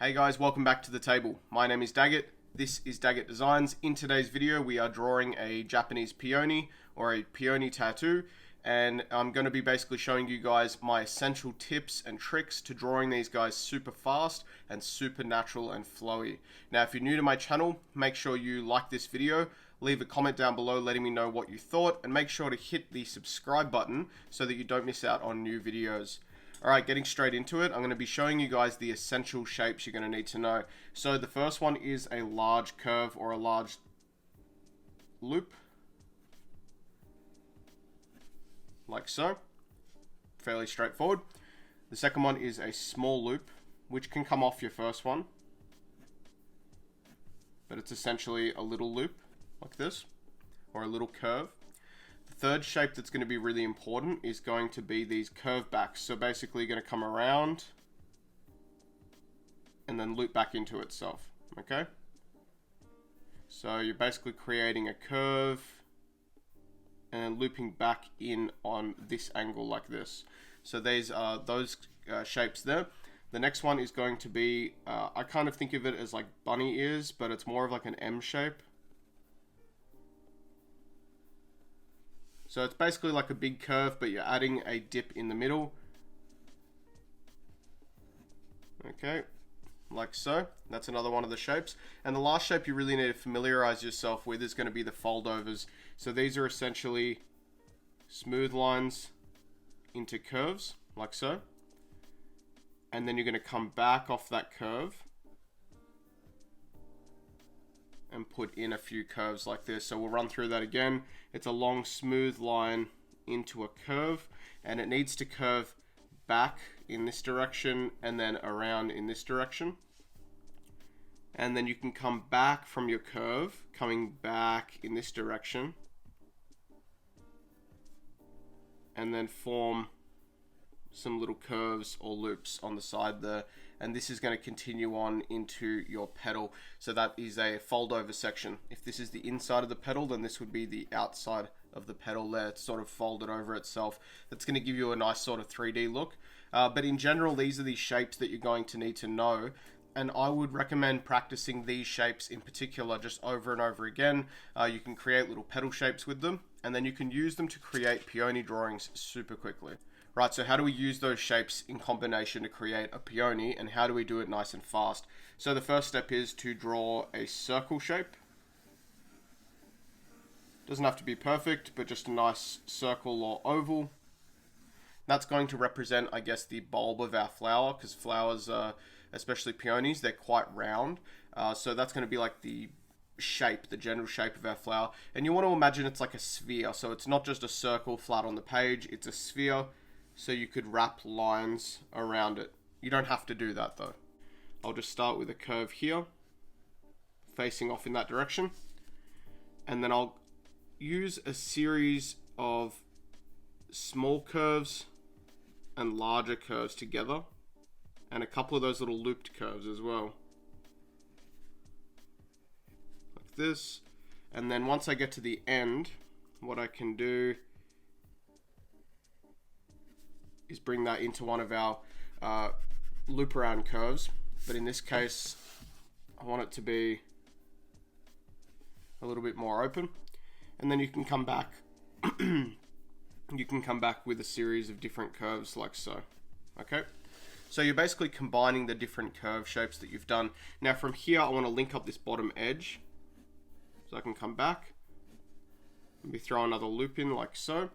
Hey guys, welcome back to the table. My name is Dagget. This is Dagget Designs. In today's video, we are drawing a Japanese peony or a peony tattoo, and I'm going to be basically showing you guys my essential tips and tricks to drawing these guys super fast and super natural and flowy. Now, if you're new to my channel, make sure you like this video, leave a comment down below letting me know what you thought, and make sure to hit the subscribe button so that you don't miss out on new videos. Alright, getting straight into it, I'm going to be showing you guys the essential shapes you're going to need to know. So the first one is a large curve or a large loop, like so. Fairly straightforward. The second one is a small loop, which can come off your first one, but it's essentially a little loop, like this, or a little curve. The third shape that's going to be really important is going to be these curve backs. So basically you're going to come around and then loop back into itself, okay? So you're basically creating a curve and then looping back in on this angle like this. So these are those shapes there. The next one is going to be, I kind of think of it as like bunny ears, but it's more of like an M shape. So it's basically like a big curve, but you're adding a dip in the middle. Okay, like so. That's another one of the shapes. And the last shape you really need to familiarize yourself with is going to be the foldovers. So these are essentially smooth lines into curves, like so. And then you're going to come back off that curve and put in a few curves like this. So we'll run through that again. It's a long smooth line into a curve, and it needs to curve back in this direction and then around in this direction. And then you can come back from your curve, coming back in this direction, and then form some little curves or loops on the side there. And this is going to continue on into your petal. So that is a fold over section. If this is the inside of the petal, then this would be the outside of the petal there. It's sort of folded over itself. That's going to give you a nice sort of 3D look. But in general, these are the shapes that you're going to need to know. And I would recommend practicing these shapes in particular just over and over again. You can create little petal shapes with them, and then you can use them to create peony drawings super quickly. Right, so how do we use those shapes in combination to create a peony, and how do we do it nice and fast? So the first step is to draw a circle shape. Doesn't have to be perfect, but just a nice circle or oval. That's going to represent, I guess, the bulb of our flower, because flowers, especially peonies, they're quite round. So that's going to be like the shape, the general shape of our flower. And you want to imagine it's like a sphere, so it's not just a circle flat on the page, it's a sphere. So you could wrap lines around it. You don't have to do that though. I'll just start with a curve here, facing off in that direction. And then I'll use a series of small curves and larger curves together, and a couple of those little looped curves as well. Like this. And then once I get to the end, what I can do is bring that into one of our loop around curves, but in this case I want it to be a little bit more open, and then you can come back with a series of different curves like so. Okay, so you're basically combining the different curve shapes that you've done. Now from here I want to link up this bottom edge, so I can come back, maybe throw another loop in like so.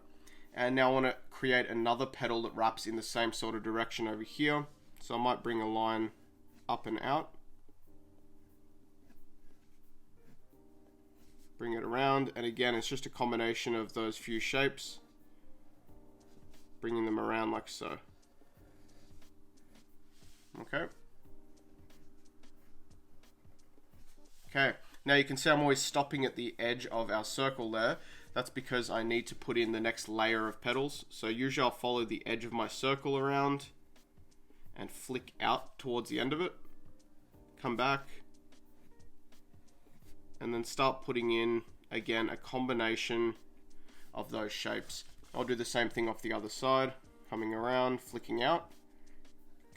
And now I want to create another petal that wraps in the same sort of direction over here. So I might bring a line up and out. Bring it around. And again, it's just a combination of those few shapes. Bringing them around like so. Okay. Okay. Now you can see I'm always stopping at the edge of our circle there. That's because I need to put in the next layer of petals. So usually I'll follow the edge of my circle around and flick out towards the end of it. Come back. And then start putting in, again, a combination of those shapes. I'll do the same thing off the other side. Coming around, flicking out,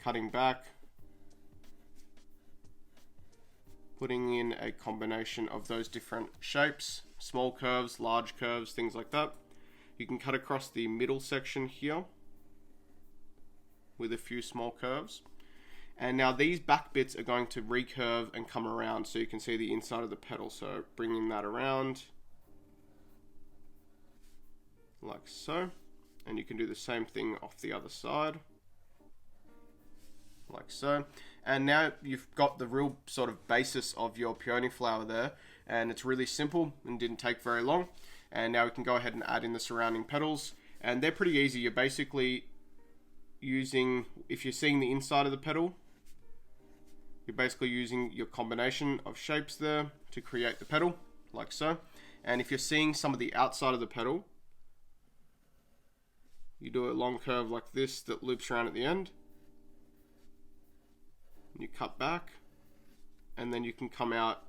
cutting back, putting in a combination of those different shapes, small curves, large curves, things like that. You can cut across the middle section here with a few small curves. And now these back bits are going to recurve and come around so you can see the inside of the petal. So bringing that around like so. And you can do the same thing off the other side like so. And now you've got the real sort of basis of your peony flower there, and it's really simple and didn't take very long. And now we can go ahead and add in the surrounding petals, and they're pretty easy. You're basically using, if you're seeing the inside of the petal, you're basically using your combination of shapes there to create the petal like so. And if you're seeing some of the outside of the petal, you do a long curve like this that loops around at the end. You cut back, and then you can come out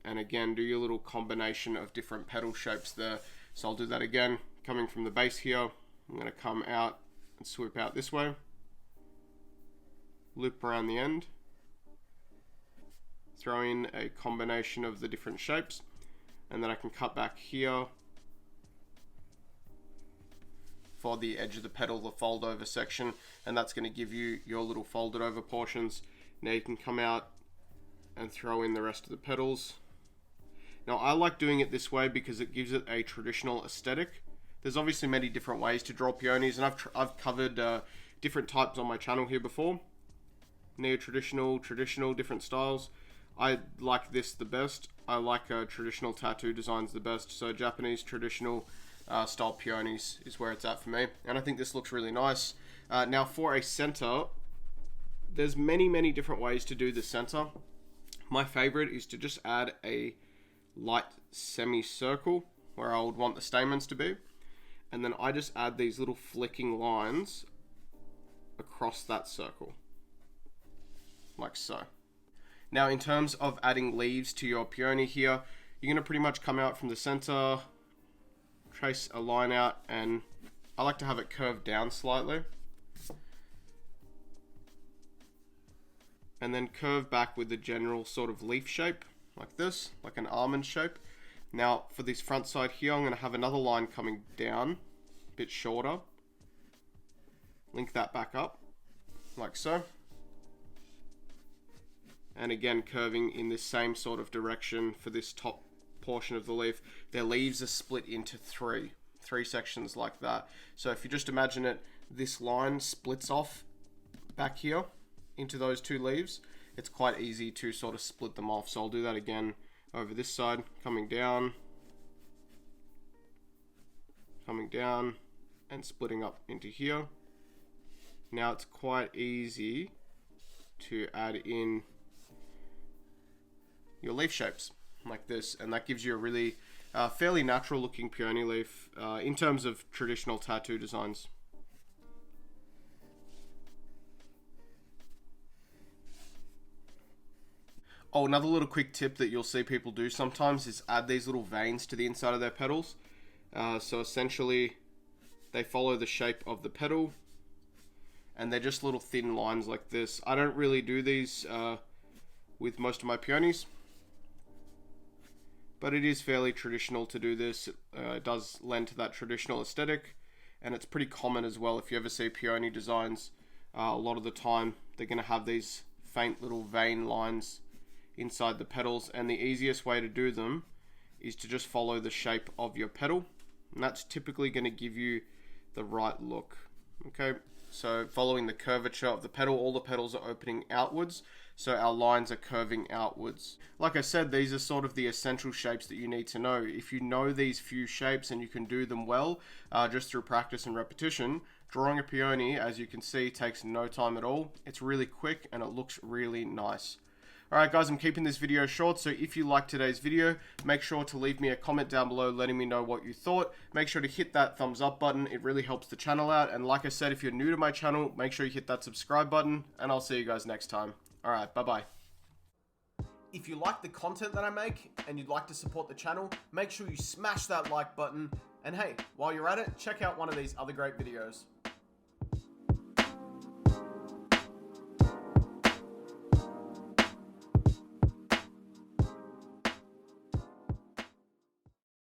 and again do your little combination of different petal shapes there. So I'll do that again, coming from the base here. I'm going to come out and swoop out this way, loop around the end, throw in a combination of the different shapes, and then I can cut back here for the edge of the petal, the fold over section, and that's going to give you your little folded over portions. Now you can come out and throw in the rest of the petals. Now I like doing it this way because it gives it a traditional aesthetic. There's obviously many different ways to draw peonies, and I've covered different types on my channel here before. Neo-traditional, traditional, different styles. I like this the best. I like traditional tattoo designs the best, so Japanese traditional style peonies is where it's at for me, and I think this looks really nice. Now for a center, there's many different ways to do the center. My favorite is to just add a light semicircle where I would want the stamens to be, and then I just add these little flicking lines across that circle like so. Now in terms of adding leaves to your peony here, you're going to pretty much come out from the center, trace a line out, and I like to have it curved down slightly, and then curve back with the general sort of leaf shape like this, like an almond shape. Now for this front side here, I'm going to have another line coming down, a bit shorter, link that back up like so, and again curving in this same sort of direction for this top portion of the leaf. Their leaves are split into three sections like that. So if you just imagine it, this line splits off back here into those two leaves. It's quite easy to sort of split them off. So I'll do that again over this side, coming down, and splitting up into here. Now it's quite easy to add in your leaf shapes like this, and that gives you a really fairly natural looking peony leaf in terms of traditional tattoo designs. Oh, another little quick tip that you'll see people do sometimes is add these little veins to the inside of their petals. So essentially they follow the shape of the petal, and they're just little thin lines like this. I don't really do these with most of my peonies, but it is fairly traditional to do this. It does lend to that traditional aesthetic, and it's pretty common as well. If you ever see peony designs, a lot of the time they're going to have these faint little vein lines inside the petals, and the easiest way to do them is to just follow the shape of your petal, and that's typically going to give you the right look. Okay, so following the curvature of the petal, all the petals are opening outwards, so our lines are curving outwards. Like I said, these are sort of the essential shapes that you need to know. If you know these few shapes and you can do them well, just through practice and repetition, drawing a peony, as you can see, takes no time at all. It's really quick and it looks really nice. Alright guys, I'm keeping this video short, so if you liked today's video, make sure to leave me a comment down below letting me know what you thought. Make sure to hit that thumbs up button, it really helps the channel out. And like I said, if you're new to my channel, make sure you hit that subscribe button, and I'll see you guys next time. Alright, bye bye. If you like the content that I make, and you'd like to support the channel, make sure you smash that like button. And hey, while you're at it, check out one of these other great videos.